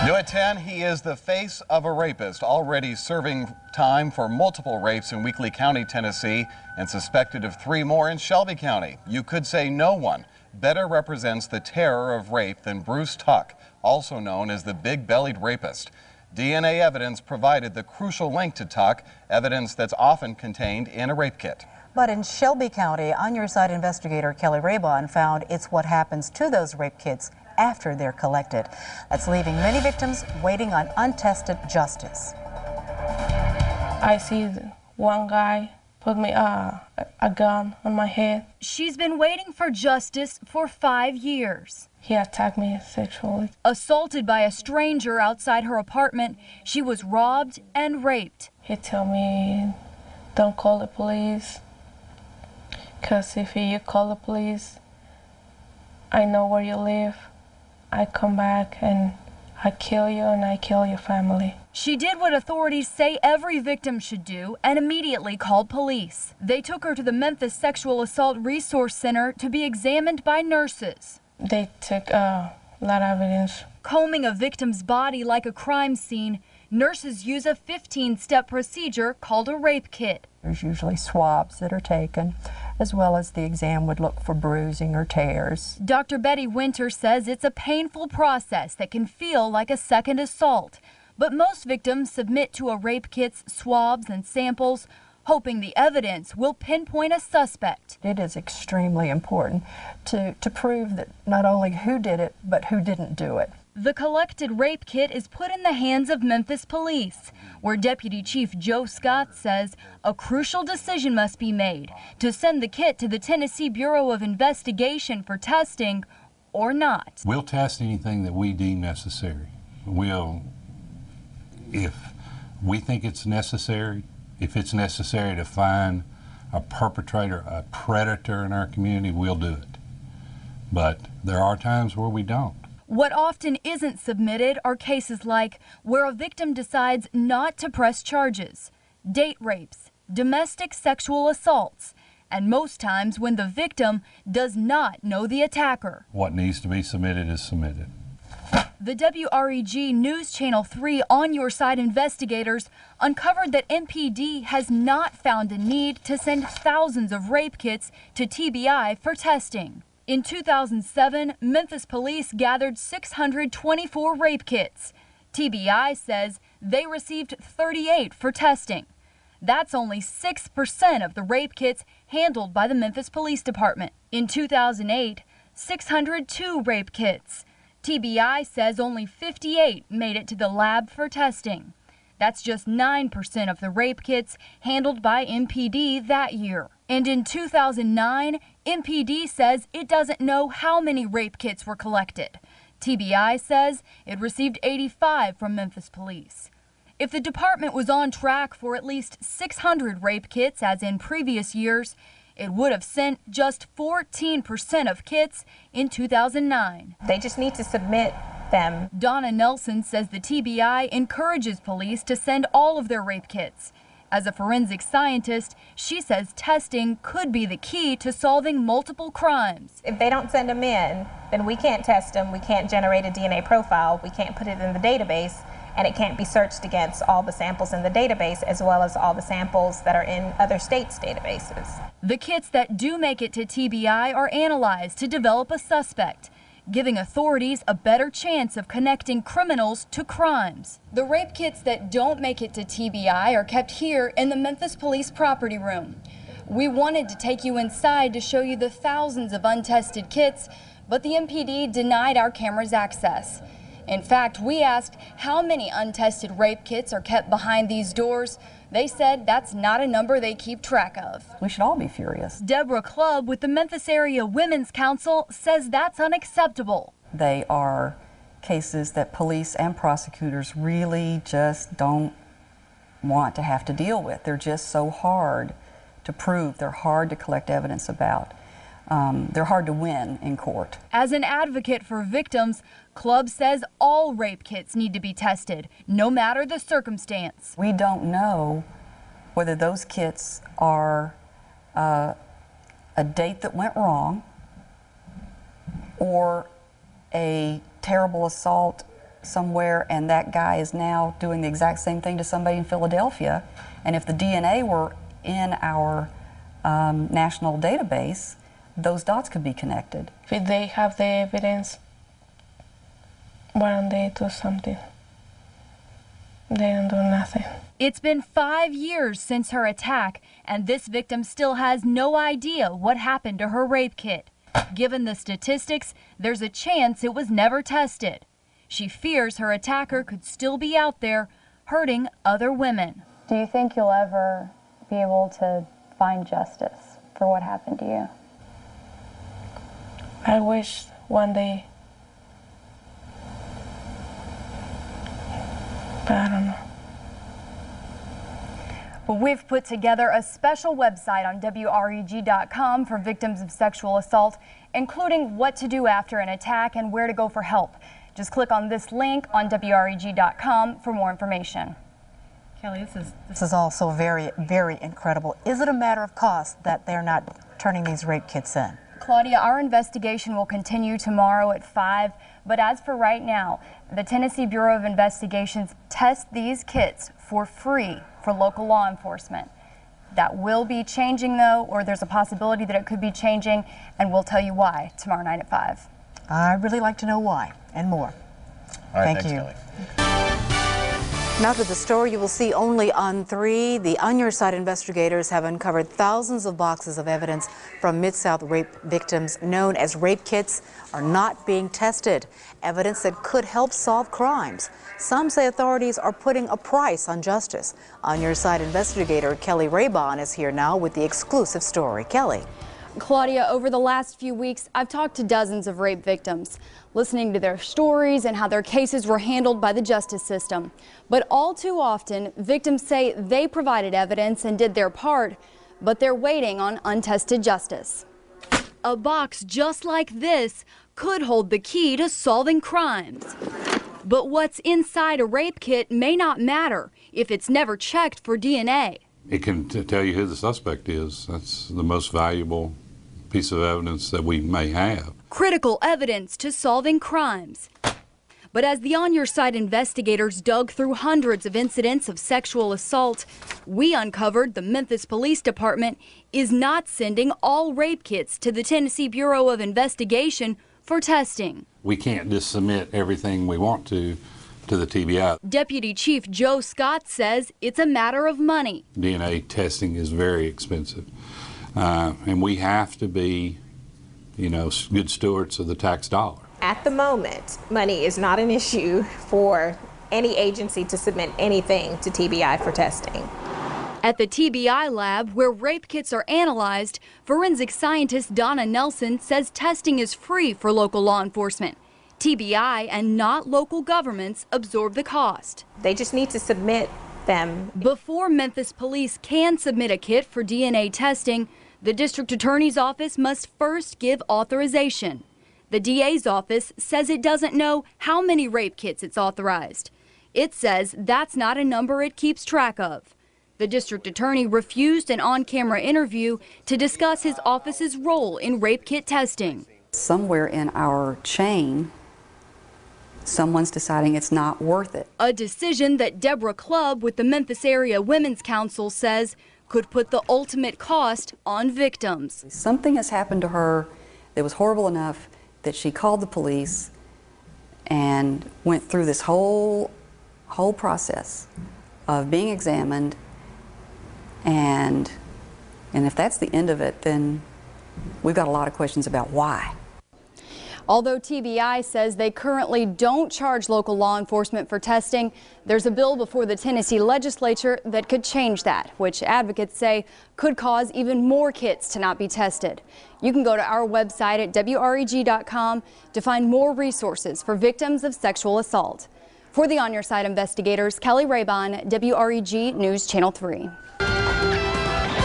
New at 10, he is the face of a rapist, already serving time for multiple rapes in Weakley County, Tennessee, and suspected of 3 more in Shelby County. You could say no one better represents the terror of rape than Bruce Tuck, also known as the big-bellied rapist. DNA evidence provided the crucial link to Tuck, evidence that's often contained in a rape kit. But in Shelby County, On Your Side investigator Kelly Raybon found it's what happens to those rape kits after they're collected. That's leaving many victims waiting on untested justice. I see one guy put me a gun on my head. She's been waiting for justice for 5 years. He attacked me sexually. Assaulted by a stranger outside her apartment, she was robbed and raped. He told me, don't call the police, because if you call the police, I know where you live. I come back and I kill you and I kill your family. She did what authorities say every victim should do and immediately called police. They took her to the Memphis Sexual Assault Resource Center to be examined by nurses. They took a lot of evidence. Combing a victim's body like a crime scene, nurses use a 15-step procedure called a rape kit. There's usually swabs that are taken, as well as the exam would look for bruising or tears. Dr. Betty Winter says it's a painful process that can feel like a second assault. But most victims submit to a rape kit's swabs and samples, hoping the evidence will pinpoint a suspect. It is extremely important to prove that not only who did it, but who didn't do it. The collected rape kit is put in the hands of Memphis police, where Deputy Chief Joe Scott says a crucial decision must be made to send the kit to the Tennessee Bureau of Investigation for testing or not. We'll test anything that we deem necessary. If we think it's necessary, if it's necessary to find a perpetrator, a predator in our community, we'll do it. But there are times where we don't. What often isn't submitted are cases like where a victim decides not to press charges, date rapes, domestic sexual assaults, and most times when the victim does not know the attacker. What needs to be submitted is submitted. The WREG News Channel 3 On Your Side investigators uncovered that MPD has not found a need to send thousands of rape kits to TBI for testing. In 2007, Memphis police gathered 624 rape kits. TBI says they received 38 for testing. That's only 6% of the rape kits handled by the Memphis Police Department. In 2008, 602 rape kits. TBI says only 58 made it to the lab for testing. That's just 9% of the rape kits handled by MPD that year. And in 2009, MPD says it doesn't know how many rape kits were collected. TBI says it received 85 from Memphis police. If the department was on track for at least 600 rape kits, as in previous years, it would have sent just 14% of kits in 2009. They just need to submit them. DONNA Nelson says the TBI encourages police to send all of their rape kits. As a forensic scientist, she says testing could be the key to solving multiple crimes. If they don't send them in, then we can't test them, we can't generate a DNA profile, we can't put it in the database, and it can't be searched against all the samples in the database as well as all the samples that are in other states' databases. The kits that do make it to TBI are analyzed to develop a suspect, giving authorities a better chance of connecting criminals to crimes. The rape kits that don't make it to TBI are kept here in the Memphis Police Property Room. We wanted to take you inside to show you the thousands of untested kits, but the MPD denied our cameras access. In fact, we asked how many untested rape kits are kept behind these doors. They said that's not a number they keep track of. We should all be furious. DEBORAH CLUBB with the Memphis Area Women's Council says that's unacceptable. They are cases that police and prosecutors really just don't want to have to deal with. They're just so hard to prove. They're hard to collect evidence about. They're hard to win in court. As an advocate for victims, CLUBB says all rape kits need to be tested, no matter the circumstance. We don't know whether those kits are a date that went wrong or a terrible assault somewhere, and that guy is now doing the exact same thing to somebody in Philadelphia. And if the DNA were in our national database, those dots could be connected. If they have the evidence, why don't they do something? They don't do nothing. It's been 5 years since her attack, and this victim still has no idea what happened to her rape kit. Given the statistics, there's a chance it was never tested. She fears her attacker could still be out there hurting other women. Do you think you'll ever be able to find justice for what happened to you? I wish one day, but I don't know. Well, we've put together a special website on WREG.com for victims of sexual assault, including what to do after an attack and where to go for help. Just click on this link on WREG.com for more information. Kelly, this is also very, very incredible. Is it a matter of cost that they're not turning these rape kits in? Claudia, our investigation will continue tomorrow at 5, but as for right now, the Tennessee Bureau of Investigations tests these kits for free for local law enforcement. That will be changing though, or there's a possibility that it could be changing, and we'll tell you why tomorrow night at 5. I'd really like to know why and more. All right, Thank thanks, you. Kelly. Now to the story you will see only on 3. The On Your Side investigators have uncovered thousands of boxes of evidence from Mid-South rape victims known as rape kits are not being tested. Evidence that could help solve crimes. Some say authorities are putting a price on justice. On Your Side investigator Kelly Raybon is here now with the exclusive story. Kelly. Claudia, over the last few weeks, I've talked to dozens of rape victims, listening to their stories and how their cases were handled by the justice system. But all too often, victims say they provided evidence and did their part, but they're waiting on untested justice. A box just like this could hold the key to solving crimes. But what's inside a rape kit may not matter if it's never checked for DNA. It can tell you who the suspect is. That's the most valuable piece of evidence that we may have. Critical evidence to solving crimes. But as the On Your Side investigators dug through hundreds of incidents of sexual assault, we uncovered the Memphis Police Department is not sending all rape kits to the Tennessee Bureau of Investigation for testing. We can't just submit everything we want to the TBI. Deputy Chief Joe Scott says it's a matter of money. DNA testing is very expensive. And we have to be, good stewards of the tax dollar. At the moment, money is not an issue for any agency to submit anything to TBI for testing. At the TBI lab, where rape kits are analyzed, forensic scientist DONNA Nelson says testing is free for local law enforcement. TBI and not local governments absorb the cost. They just need to submit them. Before Memphis police can submit a kit for DNA testing, the district attorney's office must first give authorization. The DA's office says it doesn't know how many rape kits it's authorized. It says that's not a number it keeps track of. The district attorney refused an on-camera interview to discuss his office's role in rape kit testing. Somewhere in our chain, someone's deciding it's not worth it. A decision that DEBORAH CLUBB with the Memphis Area Women's Council says could put the ultimate cost on victims. Something has happened to her that was horrible enough that she called the police and went through this whole process of being examined, and if that's the end of it, then we've got a lot of questions about why. Although TBI says they currently don't charge local law enforcement for testing, there's a bill before the Tennessee legislature that could change that, which advocates say could cause even more kits to not be tested. You can go to our website at WREG.com to find more resources for victims of sexual assault. For the On Your Side investigators, Kelly Raybon, WREG News Channel 3.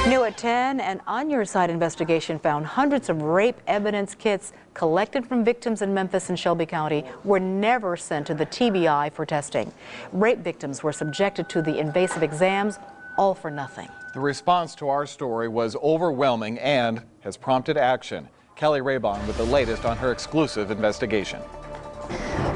New at 10, an On Your Side investigation found hundreds of rape evidence kits collected from victims in Memphis and Shelby County were never sent to the TBI for testing. Rape victims were subjected to the invasive exams, all for nothing. The response to our story was overwhelming and has prompted action. Kelly Raybon with the latest on her exclusive investigation.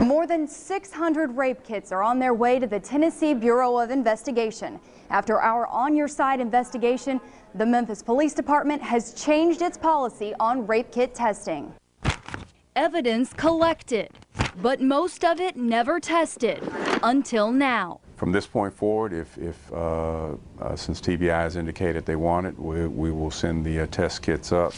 More than 600 rape kits are on their way to the Tennessee Bureau of Investigation. After our On Your Side investigation, the Memphis Police Department has changed its policy on rape kit testing. Evidence collected, but most of it never tested until now. From this point forward, since TBI has indicated they want it, we will send the test kits up.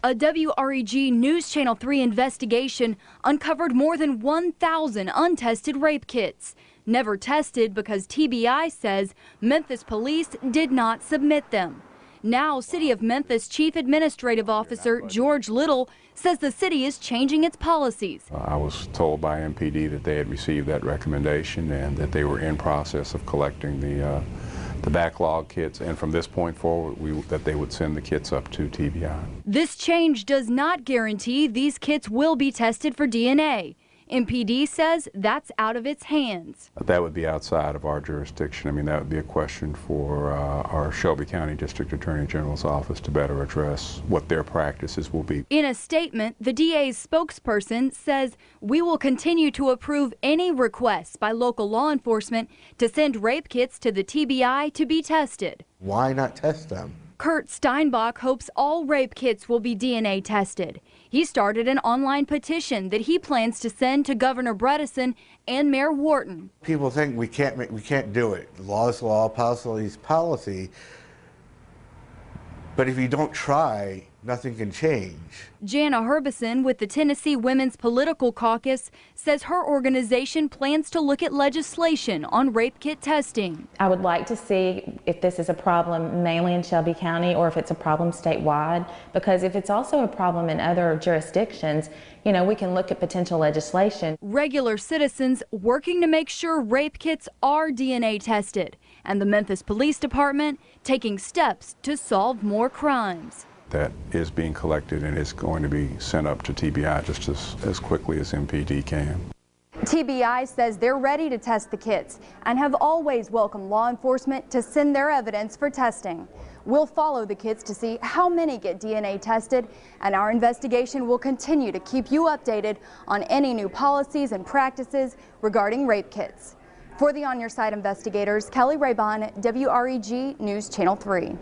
A WREG News Channel 3 investigation uncovered more than 1,000 untested rape kits. Never tested because TBI says Memphis police did not submit them. Now, City of Memphis Chief Administrative Officer George Little says the city is changing its policies. I was told by MPD that they had received that recommendation and that they were in process of collecting the backlog kits, and from this point forward, that they would send the kits up to TBI. This change does not guarantee these kits will be tested for DNA. MPD says that's out of its hands. That would be outside of our jurisdiction. I mean, that would be a question for our Shelby County District Attorney General's office to better address what their practices will be. In a statement, the DA's spokesperson says, "We will continue to approve any requests by local law enforcement to send rape kits to the TBI to be tested." Why not test them? Kurt Steinbach hopes all rape kits will be DNA tested. He started an online petition that he plans to send to Governor Bredesen and Mayor Wharton. People think we can't do it. Law is law, policy is policy. But if you don't try, nothing can change. Jana Herbison with the Tennessee Women's Political Caucus says her organization plans to look at legislation on rape kit testing. I would like to see if this is a problem mainly in Shelby County or if it's a problem statewide, because if it's also a problem in other jurisdictions, we can look at potential legislation. Regular citizens working to make sure rape kits are DNA tested, and the Memphis Police Department taking steps to solve more crimes. That is being collected and is going to be sent up to TBI just as quickly as MPD can. TBI says they're ready to test the kits and have always welcomed law enforcement to send their evidence for testing. We'll follow the kits to see how many get DNA tested, and our investigation will continue to keep you updated on any new policies and practices regarding rape kits. For the On Your Side investigators, Kelly Raybon, WREG News Channel 3.